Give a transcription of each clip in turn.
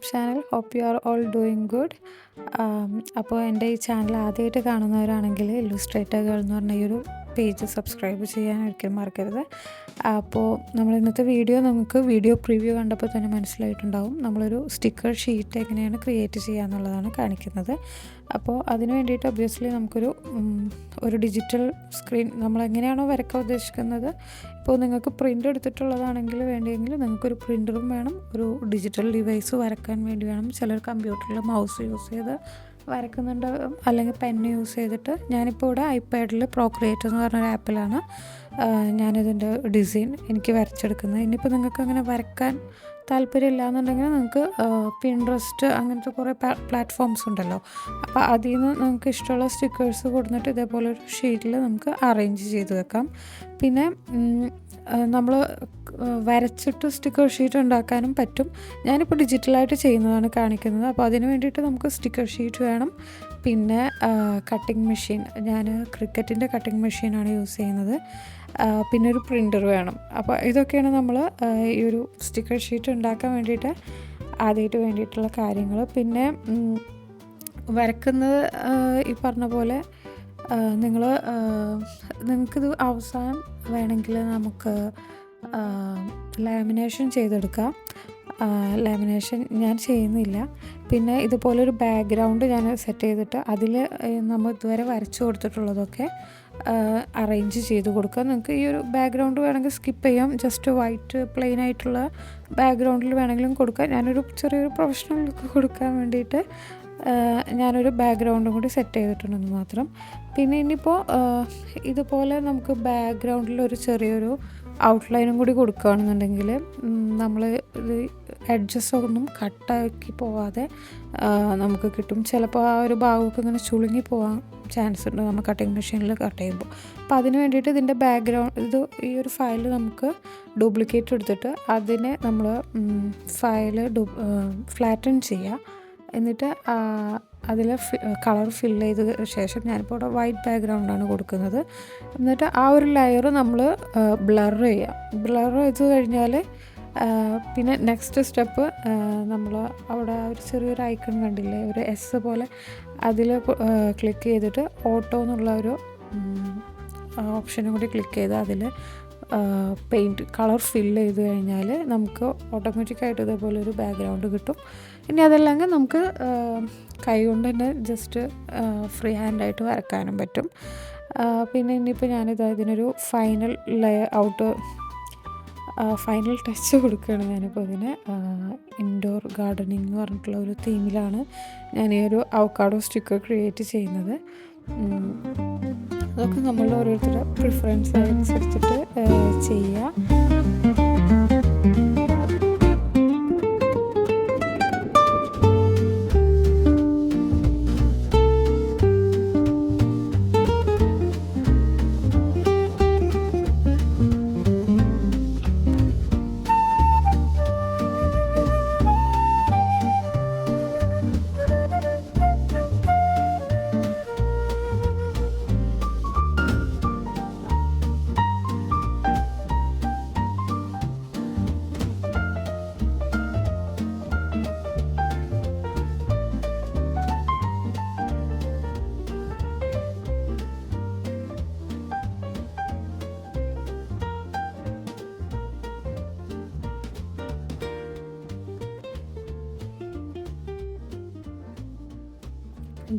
YouTube channel. Hope you are all doing good. അപ്പോൾ എൻ്റെ ഈ ചാനൽ ആദ്യമായിട്ട് കാണുന്നവരാണെങ്കിൽ ഇല്ലുസ്ട്രേറ്റർ ഗേൾ എന്ന് പറഞ്ഞ ഈ ഒരു പേജ് സബ്സ്ക്രൈബ് ചെയ്യാൻ ഒരിക്കലും മറക്കരുത്. അപ്പോൾ നമ്മൾ ഇന്നത്തെ നമുക്ക് വീഡിയോ പ്രിവ്യൂ കണ്ടപ്പോൾ തന്നെ മനസ്സിലായിട്ടുണ്ടാവും. നമ്മളൊരു സ്റ്റിക്കർ ഷീറ്റ് എങ്ങനെയാണ് ക്രിയേറ്റ് ചെയ്യുക എന്നുള്ളതാണ് കാണിക്കുന്നത്. അപ്പോൾ അതിന് വേണ്ടിയിട്ട് ഒബ്വിയസ്ലി ഒരു ഡിജിറ്റൽ സ്ക്രീൻ നമ്മളെങ്ങനെയാണോ വരയ്ക്കാൻ ഉദ്ദേശിക്കുന്നത്, ഇപ്പോൾ നിങ്ങൾക്ക് പ്രിൻ്റ് എടുത്തിട്ടുള്ളതാണെങ്കിൽ വേണ്ടിയെങ്കിൽ നിങ്ങൾക്കൊരു പ്രിൻ്ററും വേണം, ഒരു ഡിജിറ്റൽ ഡിവൈസ് വരയ്ക്കാൻ വേണ്ടി വേണം. ചിലർ കമ്പ്യൂട്ടറിൽ മൗസ് യൂസ് ചെയ്ത് വരയ്ക്കുന്നുണ്ട്, അല്ലെങ്കിൽ പെന്ന് യൂസ് ചെയ്തിട്ട്. ഞാനിപ്പോൾ ഇവിടെ ഐപാഡിൽ പ്രോക്രിയേറ്റ് എന്ന് പറഞ്ഞൊരു ആപ്പിലാണ് ഞാനിതിൻ്റെ ഡിസൈൻ എനിക്ക് വരച്ചെടുക്കുന്നത്. ഇനിയിപ്പോൾ നിങ്ങൾക്ക് അങ്ങനെ വരയ്ക്കാൻ താല്പര്യമില്ല എന്നുണ്ടെങ്കിൽ നിങ്ങൾക്ക് പിൻട്രസ്റ്റ് അങ്ങനത്തെ കുറേ പ്ലാറ്റ്ഫോംസ് ഉണ്ടല്ലോ. അപ്പോൾ അതിൽ നിന്ന് നമുക്ക് ഇഷ്ടമുള്ള സ്റ്റിക്കേഴ്സ് കൊടുത്തിട്ട് ഇതേപോലെ ഒരു ഷീറ്റിൽ നമുക്ക് അറേഞ്ച് ചെയ്ത് വെക്കാം. പിന്നെ നമ്മൾ വരച്ചിട്ട് സ്റ്റിക്കർ ഷീറ്റ് ഉണ്ടാക്കാനും പറ്റും. ഞാനിപ്പോൾ ഡിജിറ്റലായിട്ട് ചെയ്യുന്നതാണ് കാണിക്കുന്നത്. അപ്പോൾ അതിന് വേണ്ടിയിട്ട് നമുക്ക് സ്റ്റിക്കർ ഷീറ്റ് വേണം. പിന്നെ കട്ടിങ് മെഷീൻ, ഞാൻ ക്രിക്കറ്റിൻ്റെ കട്ടിങ് മെഷീനാണ് യൂസ് ചെയ്യുന്നത്. പിന്നെ ഒരു പ്രിൻ്റർ വേണം. അപ്പോൾ ഇതൊക്കെയാണ് നമ്മൾ ഈ ഒരു സ്റ്റിക്കർ ഷീറ്റ് ഉണ്ടാക്കാൻ വേണ്ടിയിട്ട് ആദ്യമായിട്ട് വേണ്ടിയിട്ടുള്ള കാര്യങ്ങൾ. പിന്നെ വരക്കുന്നത് ഈ പറഞ്ഞ പോലെ നിങ്ങൾക്കിത് അവസാനം വേണമെങ്കിൽ നമുക്ക് ലാമിനേഷൻ ചെയ്തെടുക്കാം. ലാമിനേഷൻ ഞാൻ ചെയ്യുന്നില്ല. പിന്നെ ഇതുപോലൊരു ബാക്ക്ഗ്രൗണ്ട് ഞാൻ സെറ്റ് ചെയ്തിട്ട് അതിൽ നമ്മൾ ഇതുവരെ വരച്ചു കൊടുത്തിട്ടുള്ളതൊക്കെ അറേഞ്ച് ചെയ്ത് കൊടുക്കുക. നിങ്ങൾക്ക് ഈ ഒരു ബാക്ക്ഗ്രൗണ്ട് വേണമെങ്കിൽ സ്കിപ്പ് ചെയ്യാം. ജസ്റ്റ് വൈറ്റ് പ്ലെയിൻ ആയിട്ടുള്ള ബാക്ക്ഗ്രൗണ്ടിൽ വേണമെങ്കിലും കൊടുക്കാം. ഞാനൊരു ചെറിയൊരു പ്രൊഫഷണൽ ലുക്ക് കൊടുക്കാൻ വേണ്ടിയിട്ട് ഞാനൊരു ബാക്ക്ഗ്രൗണ്ടും കൂടി സെറ്റ് ചെയ്തിട്ടുണ്ടെന്ന് മാത്രം. പിന്നെ ഇനിയിപ്പോൾ ഇതുപോലെ നമുക്ക് ബാക്ക്ഗ്രൗണ്ടിൽ ഒരു ചെറിയൊരു ഔട്ട്ലൈനും കൂടി കൊടുക്കുകയാണെന്നുണ്ടെങ്കിൽ നമ്മൾ ഇത് എഡ്ജസ് ഒന്നും കട്ടാക്കി പോവാതെ നമുക്ക് കിട്ടും. ചിലപ്പോൾ ആ ഒരു ഭാഗമൊക്കെ ഇങ്ങനെ ചുളുങ്ങി പോകാൻ ചാൻസ് ഉണ്ട് നമ്മൾ കട്ടിങ് മെഷീനിൽ കട്ട് ചെയ്യുമ്പോൾ. അപ്പോൾ അതിന് വേണ്ടിയിട്ട് ഇതിൻ്റെ ബാക്ക്ഗ്രൗണ്ട് ഈ ഒരു ഫയൽ നമുക്ക് ഡ്യൂപ്ലിക്കേറ്റ് എടുത്തിട്ട് അതിനെ നമ്മൾ ഫ്ലാറ്റൻ ചെയ്യുക. എന്നിട്ട് അതിൽ കളർ ഫില്ല് ചെയ്ത ശേഷം ഞാനിപ്പോൾ ഇവിടെ വൈറ്റ് ബാക്ക്ഗ്രൗണ്ടാണ് കൊടുക്കുന്നത്. എന്നിട്ട് ആ ഒരു ലെയർ നമ്മൾ ബ്ലർ ചെയ്യുക. ബ്ലർ ചെയ്ത് കഴിഞ്ഞാൽ പിന്നെ നെക്സ്റ്റ് സ്റ്റെപ്പ് നമ്മൾ അവിടെ ഒരു ചെറിയൊരു ഐക്കൺ കണ്ടില്ലേ, ഒരു എസ് പോലെ, അതിൽ ക്ലിക്ക് ചെയ്തിട്ട് ഓട്ടോ എന്നുള്ള ഒരു ഓപ്ഷനും കൂടി ക്ലിക്ക് ചെയ്ത് അതിൽ പെയിൻറ്റ് കളർ ഫില്ല് ചെയ്ത് കഴിഞ്ഞാൽ നമുക്ക് ഓട്ടോമാറ്റിക്കായിട്ട് ഇതേപോലെ ഒരു ബാക്ക്ഗ്രൗണ്ട് കിട്ടും. ഇനി അതല്ലെങ്കിൽ നമുക്ക് കൈ കൊണ്ട് തന്നെ ജസ്റ്റ് ഫ്രീ ഹാൻഡായിട്ട് വരക്കാനും പറ്റും. പിന്നെ ഇനിയിപ്പോൾ ഇതിനൊരു ഫൈനൽ ഫൈനൽ ടച്ച് കൊടുക്കുകയാണ്. ഞാനിപ്പോൾ ഇതിന് ഇൻഡോർ ഗാർഡനിങ് എന്ന് പറഞ്ഞിട്ടുള്ള ഒരു തീമിലാണ് ഞാൻ ഈ ഒരു അവക്കാഡോ സ്റ്റിക്കർ ക്രിയേറ്റ് ചെയ്യുന്നത്. അതൊക്കെ നമ്മളുടെ ഓരോരുത്തരുടെ പ്രിഫറൻസ് അനുസരിച്ചിട്ട് ചെയ്യുക.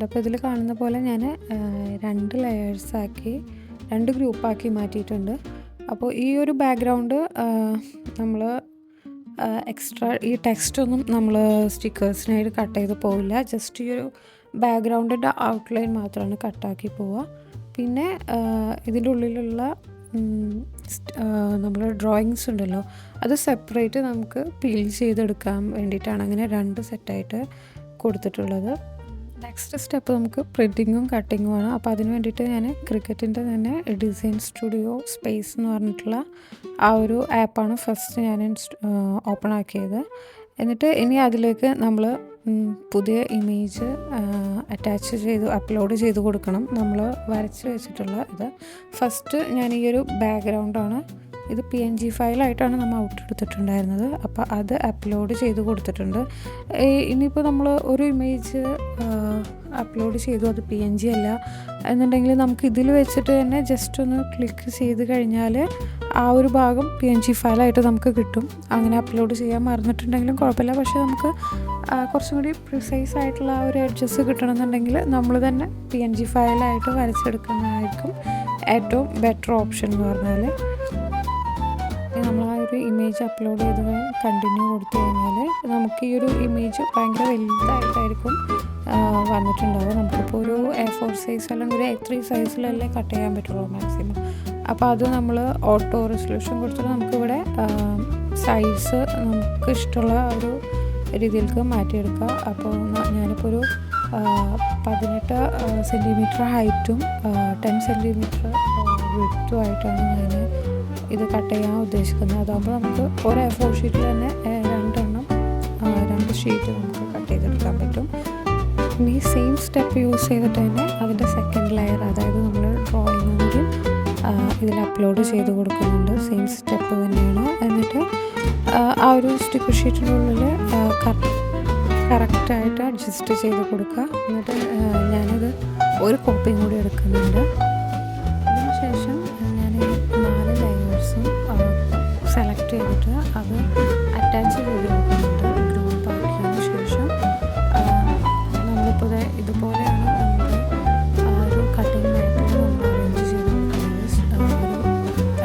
അപ്പോൾ ഇതിൽ കാണുന്ന പോലെ ഞാൻ 2 ലെയേഴ്സാക്കി 2 ഗ്രൂപ്പാക്കി മാറ്റിയിട്ടുണ്ട്. അപ്പോൾ ഈ ഒരു ബാക്ക്ഗ്രൗണ്ട് നമ്മൾ എക്സ്ട്രാ ഈ ടെക്സ്റ്റൊന്നും നമ്മൾ സ്റ്റിക്കേഴ്സിനായിട്ട് കട്ട് ചെയ്ത് പോവില്ല. ജസ്റ്റ് ഈ ഒരു ബാക്ക്ഗ്രൗണ്ടിൻ്റെ ഔട്ട്ലൈൻ മാത്രമാണ് കട്ടാക്കി പോവുക. പിന്നെ ഇതിൻ്റെ ഉള്ളിലുള്ള നമ്മൾ ഡ്രോയിങ്സ് ഉണ്ടല്ലോ, അത് സെപ്പറേറ്റ് നമുക്ക് പീൽ ചെയ്തെടുക്കാൻ വേണ്ടിയിട്ടാണ് അങ്ങനെ 2 സെറ്റായിട്ട് കൊടുത്തിട്ടുള്ളത്. നെക്സ്റ്റ് സ്റ്റെപ്പ് നമുക്ക് പ്രിൻറ്റിങ്ങും കട്ടിങ്ങുമാണ്. അപ്പോൾ അതിന് വേണ്ടിയിട്ട് ഞാൻ ക്രിക്കറ്റിൻ്റെ തന്നെ ഡിസൈൻ സ്റ്റുഡിയോ സ്പേസ് എന്ന് പറഞ്ഞിട്ടുള്ള ആ ഒരു ആപ്പാണ് ഫസ്റ്റ് ഞാൻ ഓപ്പൺ ആക്കിയത്. എന്നിട്ട് ഇനി അതിലേക്ക് നമ്മൾ പുതിയ ഇമേജ് അപ്ലോഡ് ചെയ്ത് കൊടുക്കണം. നമ്മൾ വരച്ച് വെച്ചിട്ടുള്ള ഇത് ഫസ്റ്റ് ഞാൻ ഈ ഒരു ബാക്ക്ഗ്രൗണ്ടാണ് ഇത് PNG ഫയലായിട്ടാണ് നമ്മൾ ഔട്ട് എടുത്തിട്ടുണ്ടായിരുന്നത്. അപ്പോൾ അത് അപ്ലോഡ് ചെയ്ത് കൊടുത്തിട്ടുണ്ട്. ഇനിയിപ്പോൾ നമ്മൾ ഒരു ഇമേജ് അപ്ലോഡ് ചെയ്തു, അത് PNG അല്ല എന്നുണ്ടെങ്കിൽ നമുക്ക് ഇതിൽ വെച്ചിട്ട് തന്നെ ജസ്റ്റ് ഒന്ന് ക്ലിക്ക് ചെയ്ത് കഴിഞ്ഞാൽ ആ ഒരു ഭാഗം PNG ഫയലായിട്ട് നമുക്ക് കിട്ടും. അങ്ങനെ അപ്ലോഡ് ചെയ്യാൻ മറന്നിട്ടുണ്ടെങ്കിലും കുഴപ്പമില്ല. പക്ഷേ നമുക്ക് കുറച്ചും കൂടി പ്രിസൈസ് ആയിട്ടുള്ള ആ ഒരു എഡ്ജസ് കിട്ടണമെന്നുണ്ടെങ്കിൽ നമ്മൾ തന്നെ PNG ഫയലായിട്ട് വരച്ചെടുക്കുന്നതായിരിക്കും ഏറ്റവും ബെറ്റർ ഓപ്ഷൻ എന്ന് പറഞ്ഞാൽ. നമ്മൾ ആ ഒരു ഇമേജ് അപ്ലോഡ് ചെയ്ത് കണ്ടിന്യൂ കൊടുത്തു കഴിഞ്ഞാൽ നമുക്ക് ഈ ഒരു ഇമേജ് ഭയങ്കര വലുതായിട്ടായിരിക്കും വന്നിട്ടുണ്ടാവുക. നമുക്കിപ്പോൾ ഒരു A4 സൈസ് അല്ലെങ്കിൽ ഒരു A3 സൈസിലല്ലേ കട്ട് ചെയ്യാൻ പറ്റുള്ളൂ മാക്സിമം. അപ്പോൾ അത് നമ്മൾ ഓട്ടോ റെസൊല്യൂഷൻ കൊടുത്തിട്ട് നമുക്കിവിടെ സൈസ് നമുക്ക് ഇഷ്ടമുള്ള ഒരു രീതിയിലേക്ക് മാറ്റിയെടുക്കുക. അപ്പോൾ ഞാനിപ്പോൾ ഒരു 18 സെൻറ്റിമീറ്റർ ഹൈറ്റും 10 സെൻറ്റിമീറ്റർ വിഡ്ത്തും ആയിട്ടാണ് ഞാൻ ഇത് കട്ട് ചെയ്യാൻ ഉദ്ദേശിക്കുന്നത്. അതാകുമ്പോൾ നമുക്ക് ഒരു A4 ഷീറ്റിൽ തന്നെ 2 ഷീറ്റ് നമുക്ക് കട്ട് ചെയ്തെടുക്കാൻ പറ്റും. ഇനി സെയിം സ്റ്റെപ്പ് യൂസ് ചെയ്തിട്ട് തന്നെ അതിൻ്റെ സെക്കൻഡ് ലെയർ, അതായത് നമ്മൾ ഡ്രോയിങ് കൂടി ഇതിൽ അപ്ലോഡ് ചെയ്ത് കൊടുക്കുന്നുണ്ട്. സെയിം സ്റ്റെപ്പ് തന്നെയാണ്. എന്നിട്ട് ആ ഒരു സ്റ്റിക്കർ ഷീറ്റിൻ്റെ ഉള്ളിൽ കറക്റ്റായിട്ട് അഡ്ജസ്റ്റ് ചെയ്ത് കൊടുക്കുക. എന്നിട്ട് ഞാനിത് ഒരു കോപ്പിയും കൂടി എടുക്കുന്നുണ്ട്. അതിനുശേഷം ഞാൻ 4 ലെയേഴ്സും സെലക്ട് ചെയ്തിട്ട് അത് അറ്റാച്ച് ചെയ്ത് കൊടുക്കുന്നുണ്ട്. ഗ്രൂപ്പ് ആക്കിയതിന് ശേഷം നമ്മളിപ്പോൾ ഇതുപോലെയാണ് നമ്മുടെ ഒരു കട്ടിങ് മാറ്റിൽ നമ്മൾ അറേഞ്ച് ചെയ്ത് കൊടുക്കുന്നത്. ഒരു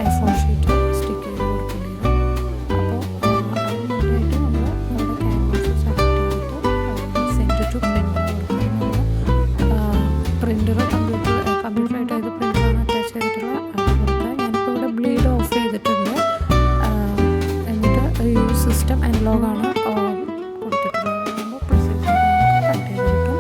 A4 ഷീറ്റ് സ്റ്റിക്ക് ചെയ്ത് കൊടുക്കേണ്ടത്. അപ്പോൾ അതിന് മുന്നായിട്ട് നമ്മൾ നമ്മുടെ ക്യാൻവാസ് സെലക്ട് ചെയ്തിട്ട് സെൻഡ് ടു പ്രിൻ്റർ കൊടുക്കുന്നത്. പ്രിൻ്റർ കമ്പ്യൂട്ടറായിട്ട് ഏത് പ്രിൻ്ററാണ് അറ്റാച്ച് ചെയ്തിട്ടുള്ള അത് കൊടുക്കുക. ഞാനിപ്പോൾ ഇവിടെ ബ്ലീഡ് ഓഫ് ചെയ്തിട്ടുണ്ട്. എന്നിട്ട് ഈ സിസ്റ്റം അനലോഗാണ് കൊടുത്തിട്ടുള്ളത്. കട്ട് ചെയ്ത് കിട്ടും.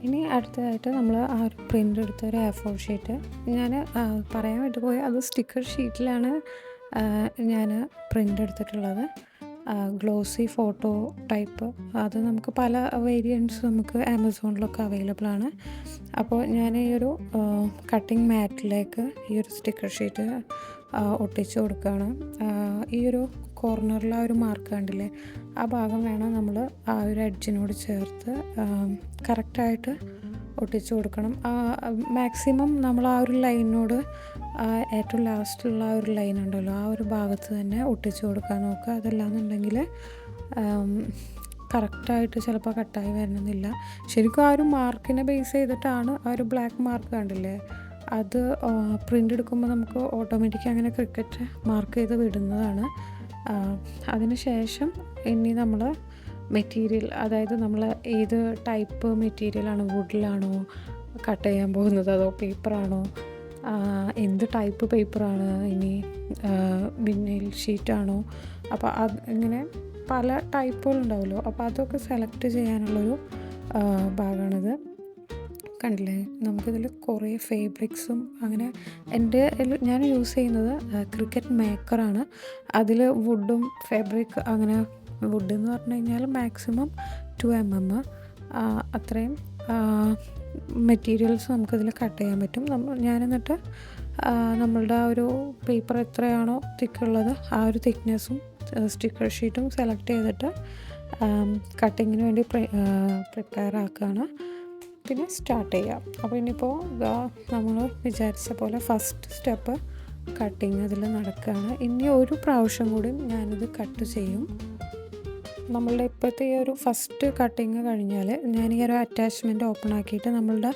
ഇനി അടുത്തതായിട്ട് നമ്മൾ ആ ഒരു പ്രിൻ്റ് എടുത്ത ഒരു A4 ഷീറ്റ്, ഞാൻ പറയാൻ വിട്ടുപോയി, അത് സ്റ്റിക്കർ ഷീറ്റിലാണ് ഞാൻ പ്രിൻ്റ് എടുത്തിട്ടുള്ളത്. ഗ്ലോസി ഫോട്ടോ ടൈപ്പ്, അത് നമുക്ക് പല വേരിയൻറ്റ്സ് നമുക്ക് ആമസോണിലൊക്കെ അവൈലബിൾ ആണ്. അപ്പോൾ ഞാൻ ഈ ഒരു കട്ടിങ് മാറ്റിലേക്ക് ഈ ഒരു സ്റ്റിക്കർ ഷീറ്റ് ഒട്ടിച്ച് കൊടുക്കുകയാണ്. ഈ ഒരു കോർണറിൽ ആ ഒരു മാർക്ക് കണ്ടില്ലേ, ആ ഭാഗം വേണം നമ്മൾ ആ ഒരു എഡ്ജിനോട് ചേർത്ത് കറക്റ്റായിട്ട് ഒട്ടിച്ച് കൊടുക്കണം. മാക്സിമം നമ്മൾ ആ ഒരു ലൈനിനോട് ഏറ്റവും ലാസ്റ്റിലുള്ള ആ ഒരു ലൈൻ ഉണ്ടല്ലോ, ആ ഒരു ഭാഗത്ത് തന്നെ ഒട്ടിച്ച് കൊടുക്കാൻ നോക്കുക. അതല്ലാന്നുണ്ടെങ്കിൽ കറക്റ്റായിട്ട് ചിലപ്പോൾ കട്ടായി വരണമെന്നില്ല. ശരിക്കും ആ ഒരു മാർക്കിനെ ബേസ് ചെയ്തിട്ടാണ് ആ ഒരു ബ്ലാക്ക് മാർക്ക് കണ്ടില്ലേ, അത് പ്രിൻ്റ് എടുക്കുമ്പോൾ നമുക്ക് ഓട്ടോമാറ്റിക് അങ്ങനെ ക്രിക്കറ്റ് മാർക്ക് ചെയ്ത് വിടുന്നതാണ്. അതിന് ശേഷം ഇനി നമ്മൾ മെറ്റീരിയൽ, അതായത് നമ്മൾ ഏത് ടൈപ്പ് മെറ്റീരിയലാണ്, വുഡിലാണോ കട്ട് ചെയ്യാൻ പോകുന്നത് അതോ പേപ്പറാണോ, എന്ത് ടൈപ്പ് പേപ്പറാണ്, ഇനി വിനൈൽ ഷീറ്റാണോ, അപ്പോൾ അത് ഇങ്ങനെ പല ടൈപ്പുകളുണ്ടാവുമല്ലോ. അപ്പോൾ അതൊക്കെ സെലക്ട് ചെയ്യാനുള്ളൊരു ഭാഗമാണിത്. കണ്ടില്ലേ, നമുക്കിതിൽ കുറേ ഫേബ്രിക്സും അങ്ങനെ ഞാൻ യൂസ് ചെയ്യുന്നത് ക്രിക്കറ്റ് മേക്കറാണ്. അതിൽ വുഡും ഫാബ്രിക്, അങ്ങനെ വുഡ് എന്ന് പറഞ്ഞു കഴിഞ്ഞാൽ മാക്സിമം 2 mm അത്രയും മെറ്റീരിയൽസ് നമുക്കിതിൽ കട്ട് ചെയ്യാൻ പറ്റും. ഞാൻ എന്നിട്ട് നമ്മളുടെ ആ ഒരു പേപ്പർ എത്രയാണോ തിക്കുള്ളത് ആ ഒരു തിക്നെസ്സും സ്റ്റിക്കർ ഷീറ്റും സെലക്ട് ചെയ്തിട്ട് കട്ടിങ്ങിന് വേണ്ടി പ്രിപ്പയർ ആക്കുകയാണ്. പിന്നെ സ്റ്റാർട്ട് ചെയ്യാം. അപ്പോൾ ഇനിയിപ്പോൾ നമ്മൾ വിചാരിച്ച പോലെ ഫസ്റ്റ് സ്റ്റെപ്പ് കട്ടിങ് അതിൽ നടക്കുകയാണ്. ഇനി ഒരു പ്രാവശ്യം കൂടി ഞാനിത് കട്ട് ചെയ്യും. നമ്മളുടെ ഇപ്പോഴത്തെ ഈ ഒരു ഫസ്റ്റ് കട്ടിങ് കഴിഞ്ഞാൽ ഞാൻ ഈ ഒരു അറ്റാച്ച്മെൻറ്റ് ഓപ്പൺ ആക്കിയിട്ട് നമ്മളുടെ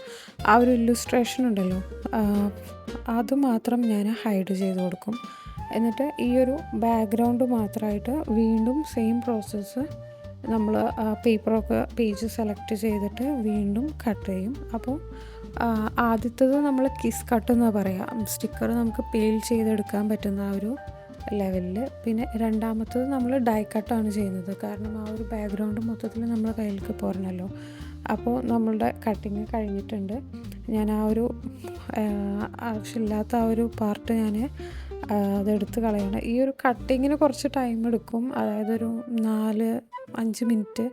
ആ ഒരു ഇല്ലുസ്ട്രേഷൻ ഉണ്ടല്ലോ, അത് മാത്രം ഞാൻ ഹൈഡ് ചെയ്ത് കൊടുക്കും. എന്നിട്ട് ഈ ഒരു ബാക്ക്ഗ്രൗണ്ട് മാത്രമായിട്ട് വീണ്ടും സെയിം പ്രോസസ്സ് നമ്മൾ പേപ്പറൊക്കെ പേജ് സെലക്ട് ചെയ്തിട്ട് വീണ്ടും കട്ട് ചെയ്യും. അപ്പോൾ ആദ്യത്തേത് നമ്മൾ കിസ് കട്ട് എന്നാണ് പറയുക. സ്റ്റിക്കർ നമുക്ക് പീൽ ചെയ്തെടുക്കാൻ പറ്റുന്ന ആ ഒരു ലെവലിൽ. പിന്നെ രണ്ടാമത്തത് നമ്മൾ ഡൈ കട്ടാണ് ചെയ്യുന്നത്. കാരണം ആ ഒരു ബാക്ക്ഗ്രൗണ്ട് മൊത്തത്തിൽ നമ്മൾ കയ്യിലേക്ക് പോരണമല്ലോ. അപ്പോൾ നമ്മളുടെ കട്ടിങ് കഴിഞ്ഞിട്ടുണ്ട്. ഞാൻ ആ ഒരു ആവശ്യമില്ലാത്ത ആ ഒരു പാർട്ട് ഞാൻ അതെടുത്ത് കളയണം. ഈ ഒരു കട്ടിങ്ങിന് കുറച്ച് ടൈം എടുക്കും. അതായത് ഒരു 4-5 മിനിറ്റ്.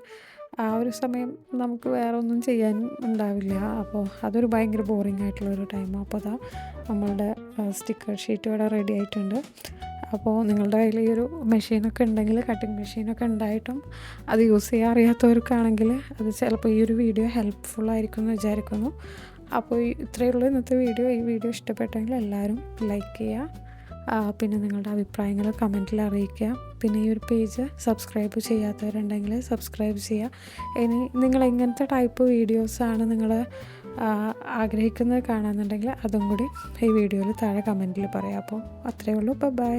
ആ ഒരു സമയം നമുക്ക് വേറെ ഒന്നും ചെയ്യാൻ ഉണ്ടാവില്ല. അപ്പോൾ അതൊരു ഭയങ്കര ബോറിംഗ് ആയിട്ടുള്ളൊരു ടൈമാണ്. അപ്പോൾ അതാ നമ്മളുടെ സ്റ്റിക്കർ ഷീറ്റ് ഇവിടെ റെഡി ആയിട്ടുണ്ട്. അപ്പോൾ നിങ്ങളുടെ കയ്യിൽ ഈ ഒരു മെഷീനൊക്കെ ഉണ്ടെങ്കിൽ, കട്ടിങ് മെഷീനൊക്കെ ഉണ്ടായിട്ടും അത് യൂസ് ചെയ്യാൻ അറിയാത്തവർക്കാണെങ്കിൽ അത് ചിലപ്പോൾ ഈ ഒരു വീഡിയോ ഹെൽപ്ഫുള്ളായിരിക്കും എന്ന് വിചാരിക്കുന്നു. അപ്പോൾ ഇത്രയേ ഉള്ളൂ ഇന്നത്തെ വീഡിയോ. ഈ വീഡിയോ ഇഷ്ടപ്പെട്ടെങ്കിൽ എല്ലാവരും ലൈക്ക് ചെയ്യുക. പിന്നെ നിങ്ങളുടെ അഭിപ്രായങ്ങൾ കമൻറ്റിൽ അറിയിക്കുക. പിന്നെ ഈ ഒരു പേജ് സബ്സ്ക്രൈബ് ചെയ്യാത്തവരുണ്ടെങ്കിൽ സബ്സ്ക്രൈബ് ചെയ്യുക. ഇനി നിങ്ങൾ എങ്ങനത്തെ ടൈപ്പ് വീഡിയോസാണ് നിങ്ങൾ ആഗ്രഹിക്കുന്നത് കാണാമെന്നുണ്ടെങ്കിൽ അതും കൂടി ഈ വീഡിയോയിൽ താഴെ കമൻറ്റിൽ പറയാം. അപ്പോൾ അത്രയേ ഉള്ളൂ. ബൈ.